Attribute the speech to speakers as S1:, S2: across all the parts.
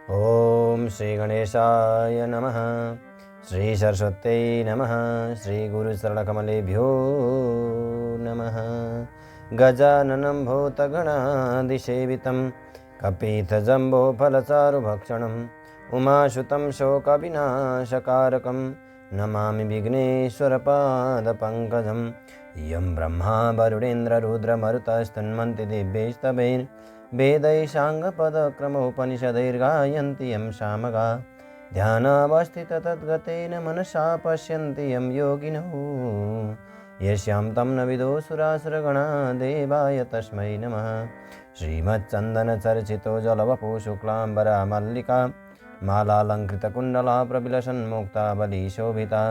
S1: ओम श्री गणेशाय नमः। श्री सरस्वत्यै नमः। श्री गुरुचरणकमलेभ्यो नमः। गजाननं भूतगणादिसेवितं कपितजम्बोफलचारुभक्षणम् उमासुतं शोकविनाशकारकं नमामि विघ्नेश्वरपादपङ्कजं। यं ब्रह्मा वरुणेन्द्ररुद्रमरुतस्तन्वन्ति दिव्यैस्तवैः वेदैः साङ्गपदक्रमोपनिषदैर्गायन्ति यं सामगा। ध्यानावस्थिततद्गतेन मनसा पश्यन्ति यं योगिनः। यस्यां तं न विदो सुरासुरगणा देवाय तस्मै नमः। श्रीमच्चन्दनचर्चितो जलवपु शुक्लाम्बरा मल्लिका मालालङ्कृतकुण्डला प्रविलसन्मुक्ता बलिशोभिता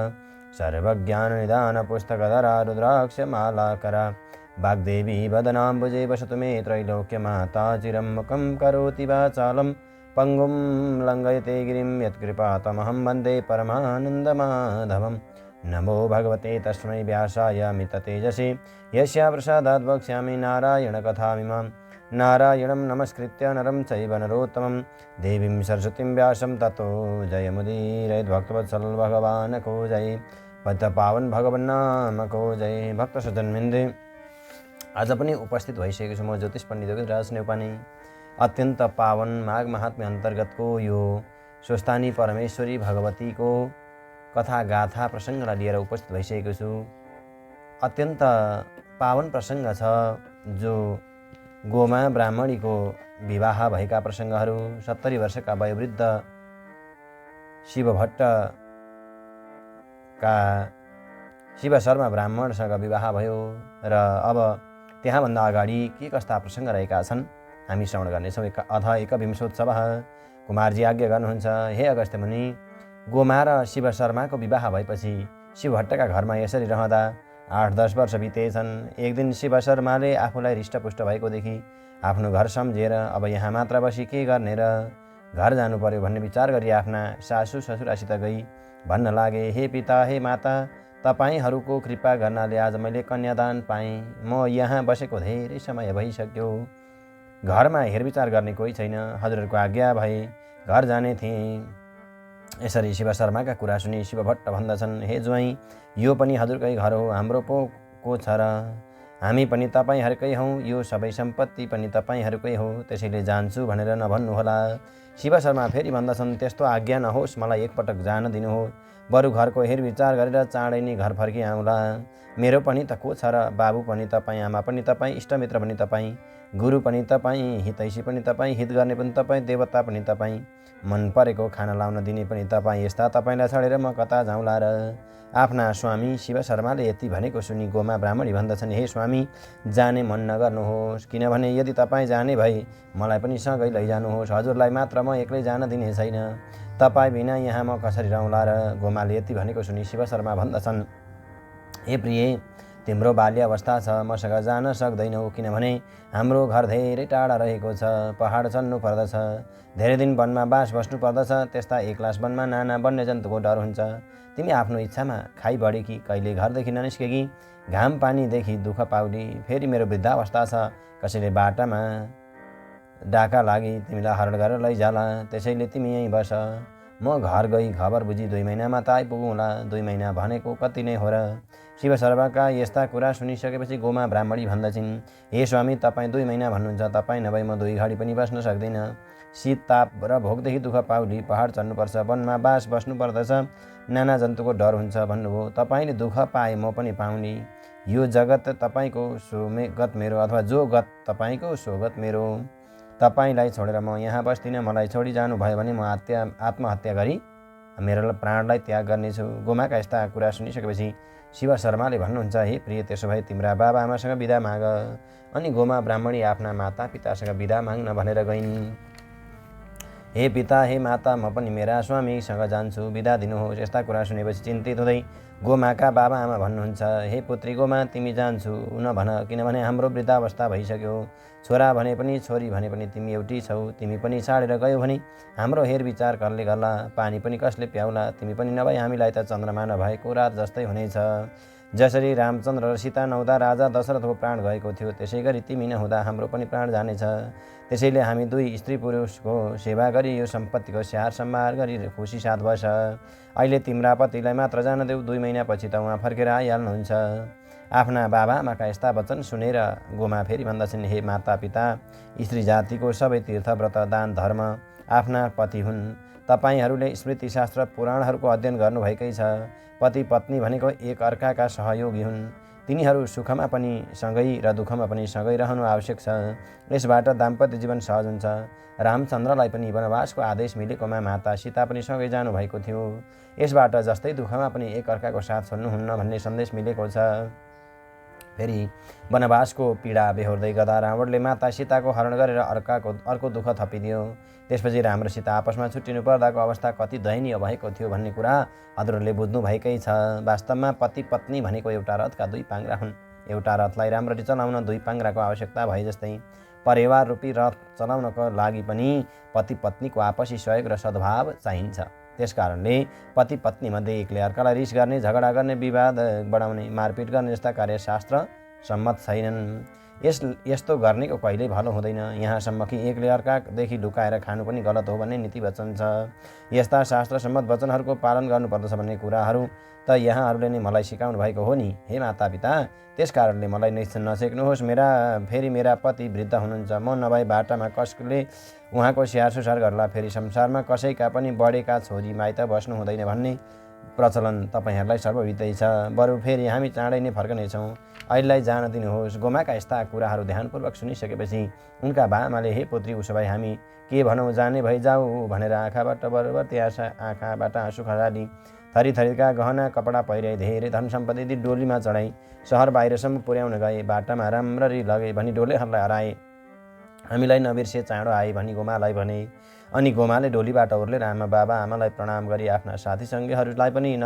S1: सर्वज्ञाननिदानपुस्तकधरा रुद्राक्षमालाकरा वाग्देवी वदनाम्बुजे वसतु मे त्रैलोक्यमाता। चिरं मुखं करोति वाचालं पङ्गुं लङ्घयते गिरिं यत्कृपातमहं वन्दे परमानन्दमाधवं। नमो भगवते तस्मै व्यासाय मिततेजसे यस्या प्रसादात् वक्ष्यामि नारायणकथामिमां। नारायणं नमस्कृत्य नरं चैव नरोत्तमं देवीं सरस्वतीं व्यासं ततो जयमुदीरयेत्। भक्तवत्सल भगवान् को जय। पद पावन भगवान् नाम को जय। भक्त सज्जनवृन्द, आज पनि उपस्थित भइसकेको छु म ज्योतिष पण्डित योगेन्द्रराज नेउपाने। अत्यन्त पावन माघ महात्म्य अन्तर्गतको यो स्वस्थानी परमेश्वरी भगवतीको कथा गाथा प्रसङ्गलाई लिएर उपस्थित भइसकेको छु। अत्यन्त पावन प्रसङ्ग छ, जो गोमा ब्राह्मणीको विवाह भएका प्रसङ्गहरू। 70 वर्षका वयोवृद्ध शिव शर्मा ब्राह्मणसँग विवाह भयो र अब त्यहाँभन्दा अगाडि के कस्ता प्रसङ्ग रहेका छन् हामी श्रवण गर्नेछौँ। अथ एकविंशोत्सवः। कुमारजी आज्ञा गर्नुहुन्छ, हे अगस्त्य मुनि, गोमा र शिव शर्माको विवाह भएपछि शिवभट्टका घरमा यसरी रहँदा 8-10 वर्ष बितेछन्। एक दिन शिव शर्माले आफूलाई हृष्टपुष्ट भएकोदेखि आफ्नो घर सम्झेर अब यहाँ मात्र बसी के गर्ने र घर जानु पर्यो भन्ने विचार गरी आफ्ना सासू ससुरासित गई भन्न लागे, हे पिता, हे माता, तपाईहरूको कृपा गर्नाले आज मैले कन्यादान पाएँ। म यहाँ बसेको धेरै समय भइसक्यो। घरमा हेरविचार गर्ने कोही छैन। हजुरहरूको आज्ञा भए घर जाने थिएँ। यसरी शिव शर्माका कुरा सुनि शिवभट्ट भन्दछन्, हे ज्वाइँ, यो पनि हजुरकै घर हो, हाम्रो पो को छ र? हामी पनि तपाईँहरूकै हौँ, यो सबै सम्पत्ति पनि तपाईँहरूकै हो, त्यसैले जान्छु भनेर नभन्नुहोला। शिव शर्मा फेरि भन्दछन्, त्यस्तो आज्ञा नहोस्, मलाई एकपटक जान दिनुहोस्, बरु घरको हेरविचार गरेर चाँडै नै घर फर्की आउँला। मेरो पनि त को छ र? बाबु पनि तपाईँ, आमा पनि तपाईँ, इष्टमित्र पनि तपाईँ, गुरु पनि तपाईँ, हितैषी पनि तपाईँ, हित गर्ने पनि तपाईँ, देवता पनि तपाईँ, मन परेको खाना लाउन दिने पनि तपाईँ। यस्ता तपाईँलाई छाडेर म कता जाउँला र? आफ्ना स्वामी शिव शर्माले यति भनेको सुनि गोमा ब्राह्मणी भन्दछन्, हे स्वामी, जाने मन नगर्नुहोस्, किनभने यदि तपाईँ जाने भए मलाई पनि सँगै लैजानुहोस्। हजुरलाई मात्र म एक्लै जान दिने छैन। तपाईँ बिना यहाँ म कसरी रहँला र? गोमाले यति भनेको सुनि शिव शर्मा भन्दछन्, हे प्रिय, तिम्रो बाल्य अवस्था छ, मसँग जान सक्दैनौ, किनभने हाम्रो घर धेरै टाढा रहेको छ। पहाड चढ्नु पर्दछ, धेरै दिन वनमा बास बस्नु पर्दछ। त्यस्ता एक्लास वनमा नाना वन्यजन्तुको डर हुन्छ। तिमी आफ्नो इच्छामा खाइ बढी कि कहिले घरदेखि ननिस्केकी, घाम पानीदेखि दुःख पाउली। फेरि मेरो वृद्धावस्था छ, कसैले बाटामा डाका लागि तिमीलाई हरण गरेर लैजाला। त्यसैले तिमी यहीँ बस। म घर गई खबर बुझी 2 महिनामा त आइपुगौँला। 2 महिना भनेको कति नै हो र? शिव शर्माका यस्ता कुरा सुनिसकेपछि गोमा ब्राह्मणी भन्दछिन्, हे स्वामी, तपाईँ 2 महिना भन्नुहुन्छ, तपाईँ नभए म 2 घडी पनि बस्न सक्दिनँ। शीत ताप र भोकदेखि दुःख पाउली, पहाड चढ्नुपर्छ, वनमा बास बस्नु पर्दछ, नाना जन्तुको डर हुन्छ भन्नुभयो। तपाईँले दुःख पाए म पनि पाउने। यो जगत तपाईँको सो गत मेरो, अथवा जो गत तपाईँको सो गत मेरो। तपाईँलाई छोडेर म यहाँ बस्दिनँ। मलाई छोडी जानुभयो भने म आत्महत्या गरी मेरो प्राणलाई त्याग गर्नेछु। गोमाका यस्ता कुरा सुनिसकेपछि शिव शर्माले भन्नुहुन्छ, हे प्रिय, त्यसो भए तिम्रा बाबा आमासँग बिदा माग। अनि गोमा ब्राह्मणी आफ्ना माता पितासँग बिदा माग्न भनेर गइन्। हे पिता, हे माता, म पनि मेरा स्वामीसँग जान्छु, बिदा दिनुहोस्। यस्ता कुरा सुनेपछि चिन्तित हुँदै गोमाका बाबा आमा भन्नुहुन्छ, हे पुत्री गोमा, तिमी जान्छु नभन, किनभने हाम्रो वृद्धावस्था भइसक्यो। छोरा भने पनि छोरी भने पनि तिमी एउटी छौ। तिमी पनि छाडेर गयौ भने हाम्रो हेरविचार कसले गर्ला? पानी पनि कसले प्याउला? तिमी पनि नभए हामीलाई त चन्द्रमा नभएको रात जस्तै हुनेछ। जसरी रामचन्द्र र सीता नहुँदा राजा दशरथको प्राण गएको थियो, त्यसै गरी तिमी नहुँदा हाम्रो पनि प्राण जानेछ। त्यसैले हामी दुई स्त्री पुरुषको सेवा गरी यो सम्पत्तिको स्याहार सम्हार गरी खुसी साथ बस। अहिले तिम्रा पतिलाई मात्र जान देऊ, 2 महिनापछि त उहाँ फर्केर आइहाल्नुहुन्छ। आफ्ना बाबाआमाका यस्ता वचन सुनेर गोमा फेरि भन्दछन्, हे माता पिता, स्त्री जातिको सबै तीर्थ व्रत दान धर्म आफ्ना पति हुन्। तपाईहरूले स्मृतिशास्त्र पुराणहरूको अध्ययन गर्नुभएकै छ। पति पत्नी भनेको एक अर्काका सहयोगी हुन्। तिनीहरू सुखमा पनि सँगै र दुःखमा पनि सँगै रहनु आवश्यक छ। यसबाट दाम्पत्य जीवन सहज हुन्छ। रामचन्द्रलाई पनि वनवासको आदेश मिलेकोमा माता सीता पनि सँगै जानुभएको थियो। यसबाट जस्तै दुःखमा पनि एक अर्काको साथ छोड्नुहुन्न भन्ने सन्देश मिलेको छ। फेरि वनवासको पीडा बेहोर्दै गर्दा रावणले माता सीताको हरण गरेर अर्को दुःख थपिदियो। त्यसपछि राम र सीता आपसमा छुट्टिनु पर्दाको अवस्था कति दयनीय भएको थियो भन्ने कुरा हजुरहरूले बुझ्नु भएकै छ। वास्तवमा पति पत्नी भनेको एउटा रथका 2 पाङ्ग्रा हुन्। एउटा रथलाई राम्ररी चलाउन 2 पाङ्ग्राको आवश्यकता भए जस्तै परिवार रूपी रथ चलाउनको लागि पनि पति पत्नीको आपसी सहयोग र सद्भाव चाहिन्छ। त्यसकारणले पति पत्नी मध्ये एकले अर्कालाई रिस गर्ने, झगडा गर्ने, विवाद बढाउने, मारपिट गर्ने जस्ता कार्य शास्त्र सम्मत छैनन्। यस्तो गर्नेको कहिल्यै भलो हुँदैन। यहाँसम्म कि एकले अर्कादेखि लुकाएर खानु पनि गलत हो भन्ने नीति वचन छ। यस्ता शास्त्र सम्मत वचनहरूको पालन गर्नुपर्दछ भन्ने कुराहरू त यहाँहरूले नै मलाई सिकाउनु भएको हो नि, हे माता पिता। त्यसकारणले मलाई नछेक्नुहोस्। फेरि मेरा पति वृद्ध हुनुहुन्छ। म नभए बाटामा कसले उहाँको स्याहार सुसार गर्ला। फेरि संसारमा कसैका पनि बढेका छोरी माइत बस्नु हुँदैन भन्ने प्रचलन तपाईँहरूलाई सर्वविदितै छ। बरु फेरि हामी चाँडै नै फर्कनेछौँ। अहिलेलाई जान दिनुहोस्। गोमाका यस्ता कुराहरू ध्यानपूर्वक सुनिसकेपछि उनका बाआमाले, हे पुत्री, उसो भए हामी के भनौँ, जाने भई जाऊ भनेर आँखाबाट आँसु खसाली थरीथरीका गहना कपडा पहिराई धेरै धन सम्पत्ति डोलीमा चढाई सहर बाहिरसम्म पुर्याउन गए। बाटामा राम्ररी लगे भनी डोलेहरूलाई हराए। हामीलाई नबिर्से चाँडो आए भनी गोमालाई भने। अनि गोमाले डोलीबाट ओर्लेर बाबा आमालाई प्रणाम गरी आफ्ना साथी सङ्गीहरूलाई पनि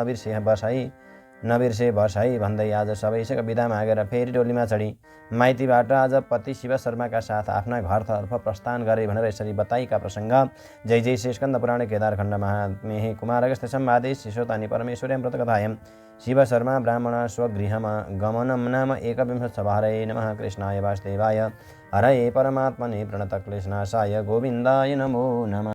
S1: नबिर्से बस है भन्दै आज सबैसँग बिदा मागेर फेरि डोलीमा चढी माइतीबाट आज पति शिव शर्माका साथ आफ्ना घरतर्फ प्रस्थान गरे भनेर यसरी बताइएका प्रसङ्ग जय जय श्री स्कन्द पुराणे केदारखण्ड महात्म्ये कुमारगस्त्य संवादे शिशोतानि परमेश्वर्यां व्रतकथायां शिव शर्मा ब्राह्मण स्वगृहमा गमनं नाम 21 नमः। कृष्णाय वासुदेवाय हरये परमात्मने प्रणतक्लेशनाशाय गोविन्दाय नमो नमः।